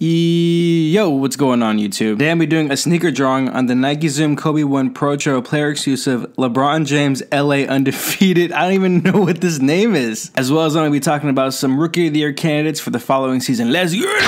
Yo, what's going on YouTube? Today I'm doing a sneaker drawing on the Nike Zoom Kobe 1 Protro player exclusive LeBron James LA Undefeated. I don't even know what this name is. As well as I'm going to be talking about some Rookie of the Year candidates for the following season. Let's get it!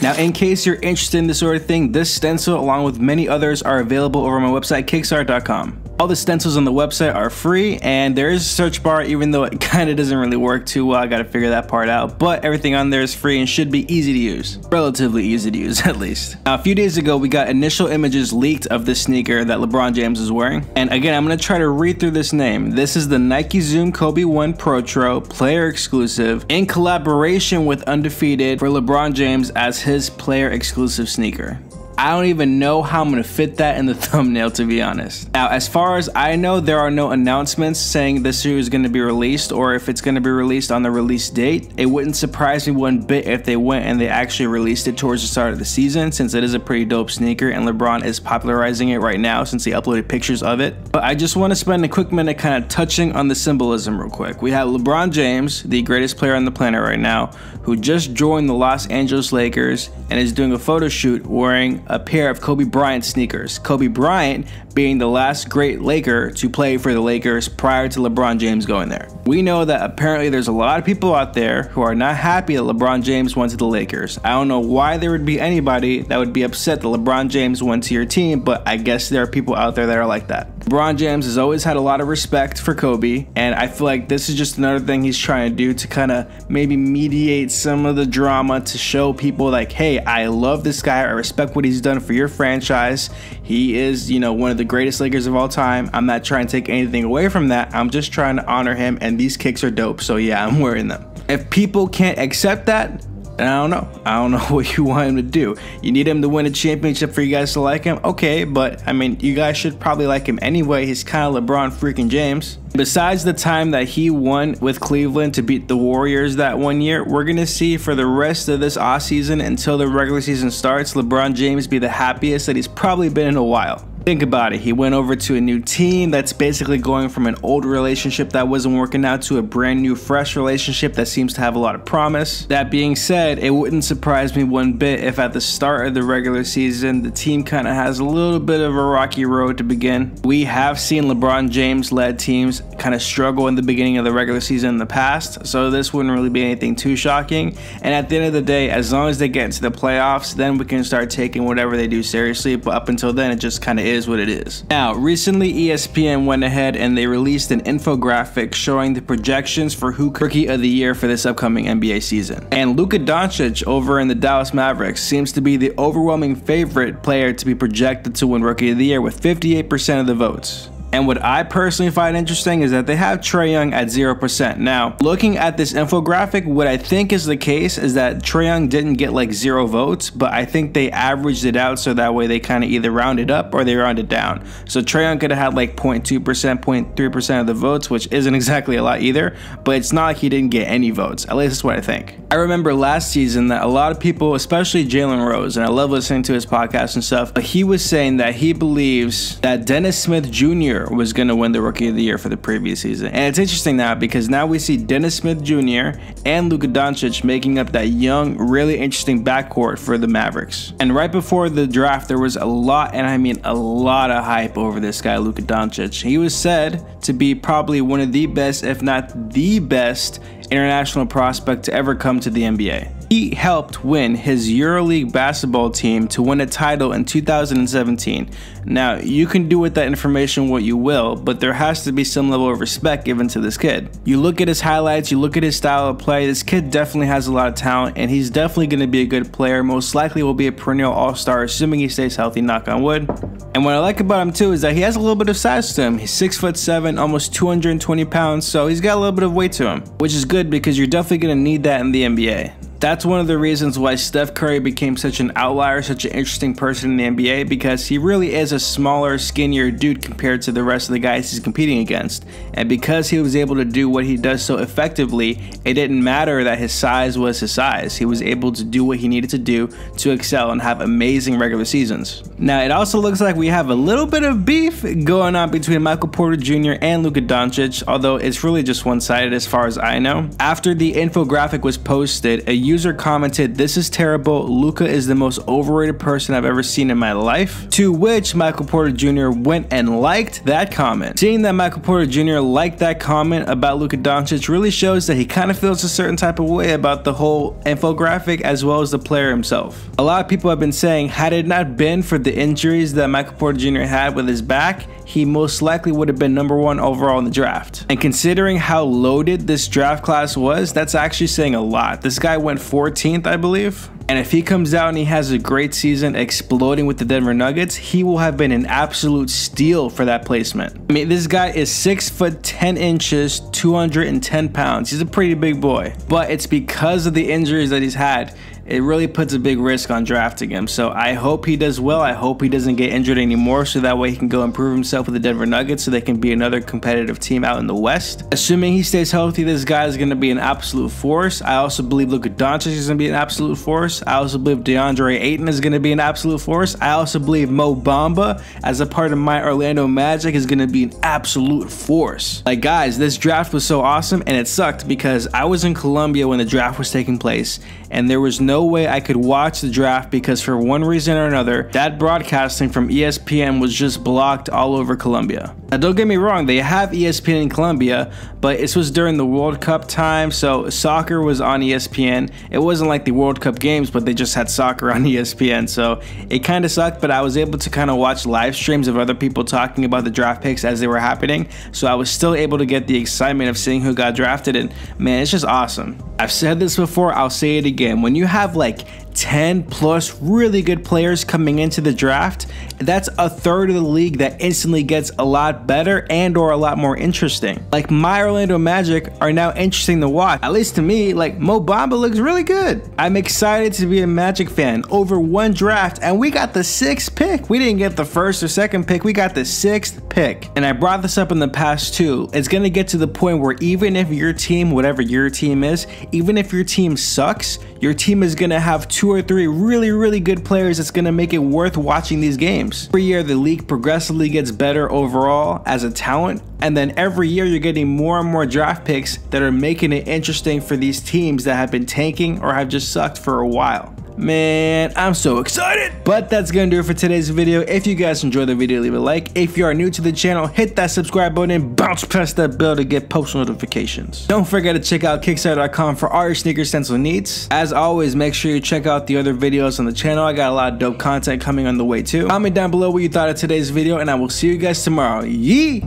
Now, in case you're interested in this sort of thing, this stencil, along with many others, are available over on my website, KicksArt.com. All the stencils on the website are free, and there is a search bar, even though it kind of doesn't really work too well. I got to figure that part out, but everything on there is free and should be easy to use. Relatively easy to use, at least. Now, a few days ago, we got initial images leaked of this sneaker that LeBron James is wearing. And again, I'm going to try to read through this name. This is the Nike Zoom Kobe 1 Protro player exclusive in collaboration with Undefeated for LeBron James as his player exclusive sneaker. I don't even know how I'm going to fit that in the thumbnail, to be honest. Now, as far as I know, there are no announcements saying this shoe is going to be released or if it's going to be released on the release date. It wouldn't surprise me one bit if they went and they actually released it towards the start of the season, since it is a pretty dope sneaker and LeBron is popularizing it right now since he uploaded pictures of it. But I just want to spend a quick minute kind of touching on the symbolism real quick. We have LeBron James, the greatest player on the planet right now, who just joined the Los Angeles Lakers and is doing a photo shoot wearing a pair of Kobe Bryant sneakers. Kobe Bryant being the last great Laker to play for the Lakers prior to LeBron James going there. We know that apparently there's a lot of people out there who are not happy that LeBron James went to the Lakers. I don't know why there would be anybody that would be upset that LeBron James went to your team, but I guess there are people out there that are like that. LeBron James has always had a lot of respect for Kobe, and I feel like this is just another thing he's trying to do to kind of maybe mediate some of the drama, to show people like, hey, I love this guy, I respect what he's done for your franchise. He is, you know, one of the greatest Lakers of all time. I'm not trying to take anything away from that. I'm just trying to honor him, and these kicks are dope, so yeah, I'm wearing them. If people can't accept that, I don't know what you want him to do. You need him to win a championship for you guys to like him? Okay, but I mean, you guys should probably like him anyway. He's kind of LeBron freaking James. Besides the time that he won with Cleveland to beat the Warriors that one year, we're going to see for the rest of this offseason until the regular season starts, LeBron James be the happiest that he's probably been in a while. Think about it. He went over to a new team that's basically going from an old relationship that wasn't working out to a brand new, fresh relationship that seems to have a lot of promise. That being said, it wouldn't surprise me one bit if at the start of the regular season, the team kind of has a little bit of a rocky road to begin. We have seen LeBron James-led teams kind of struggle in the beginning of the regular season in the past, so this wouldn't really be anything too shocking. And at the end of the day, as long as they get into the playoffs, then we can start taking whatever they do seriously, but up until then, it just kind of is what it is. Now, recently ESPN went ahead and they released an infographic showing the projections for who Rookie of the Year for this upcoming NBA season. And Luka Doncic over in the Dallas Mavericks seems to be the overwhelming favorite player to be projected to win Rookie of the Year with 58% of the votes. And what I personally find interesting is that they have Trae Young at 0%. Now, looking at this infographic, what I think is the case is that Trae Young didn't get like 0 votes, but I think they averaged it out so that way they kind of either round it up or they round it down. So Trae Young could have had like 0.2%, 0.3% of the votes, which isn't exactly a lot either, but it's not like he didn't get any votes. At least that's what I think. I remember last season that a lot of people, especially Jalen Rose, and I love listening to his podcast and stuff, but he was saying that he believes that Dennis Smith Jr. was going to win the Rookie of the Year for the previous season. And it's interesting now because now we see Dennis Smith Jr. and Luka Doncic making up that young, really interesting backcourt for the Mavericks. And right before the draft, there was a lot, and I mean a lot of hype over this guy, Luka Doncic. He was said to be probably one of the best, if not the best, international prospect to ever come to the NBA. He helped win his EuroLeague basketball team to win a title in 2017. Now, you can do with that information what you will, but there has to be some level of respect given to this kid. You look at his highlights, you look at his style of play, this kid definitely has a lot of talent, and he's definitely going to be a good player. Most likely will be a perennial all-star, assuming he stays healthy, knock on wood. And what I like about him too is that he has a little bit of size to him. He's 6'7", almost 220 pounds, so he's got a little bit of weight to him, which is good because you're definitely going to need that in the NBA. That's one of the reasons why Steph Curry became such an outlier, such an interesting person in the NBA, because he really is a smaller, skinnier dude compared to the rest of the guys he's competing against. And because he was able to do what he does so effectively, it didn't matter that his size was his size. He was able to do what he needed to do to excel and have amazing regular seasons. Now, it also looks like we have a little bit of beef going on between Michael Porter Jr. and Luka Doncic, although it's really just one-sided as far as I know. After the infographic was posted, a user commented, "This is terrible. Luka is the most overrated person I've ever seen in my life." To which Michael Porter Jr. went and liked that comment. Seeing that Michael Porter Jr. liked that comment about Luka Doncic really shows that he kind of feels a certain type of way about the whole infographic as well as the player himself. A lot of people have been saying, had it not been for the injuries that Michael Porter Jr. had with his back, he most likely would have been #1 overall in the draft. And considering how loaded this draft class was, that's actually saying a lot. This guy went 14th, I believe. And if he comes out and he has a great season exploding with the Denver Nuggets, he will have been an absolute steal for that placement. I mean, this guy is 6 foot 10 inches, 210 pounds. He's a pretty big boy. But it's because of the injuries that he's had, it really puts a big risk on drafting him. So I hope he does well. I hope he doesn't get injured anymore, so that way he can go improve himself with the Denver Nuggets so they can be another competitive team out in the West. Assuming he stays healthy, this guy is going to be an absolute force. I also believe Luka Doncic is going to be an absolute force. I also believe DeAndre Ayton is going to be an absolute force. I also believe Mo Bamba, as a part of my Orlando Magic, is going to be an absolute force. Like, guys, this draft was so awesome, and it sucked because I was in Colombia when the draft was taking place, and there was no way I could watch the draft because for one reason or another, that broadcasting from ESPN was just blocked all over Colombia. Now, don't get me wrong, they have ESPN in Colombia, but this was during the World Cup time, so soccer was on ESPN. It wasn't like the World Cup games, but they just had soccer on ESPN, so it kind of sucked, but I was able to kind of watch live streams of other people talking about the draft picks as they were happening, so I was still able to get the excitement of seeing who got drafted, and man, it's just awesome. I've said this before, I'll say it again. When you have like 10 plus really good players coming into the draft, that's a third of the league that instantly gets a lot better and or a lot more interesting. Like, my Orlando Magic are now interesting to watch. At least to me, like, Mo Bamba looks really good. I'm excited to be a Magic fan over one draft, and we got the 6th pick. We didn't get the 1st or 2nd pick, we got the 6th pick. And I brought this up in the past too. It's gonna get to the point where even if your team, whatever your team is, even if your team sucks, your team is gonna have 2 or 3 really good players that's gonna make it worth watching these games. Every year the league progressively gets better overall as a talent, and then every year you're getting more and more draft picks that are making it interesting for these teams that have been tanking or have just sucked for a while. Man, I'm so excited. But that's gonna do it for today's video. If you guys enjoyed the video, leave a like. If you are new to the channel, hit that subscribe button and bounce past that bell to get post notifications. Don't forget to check out KicksArt.com for all your sneaker stencil needs. As always, make sure you check out the other videos on the channel. I got a lot of dope content coming on the way too. Comment down below what you thought of today's video, and I will see you guys tomorrow. Yee!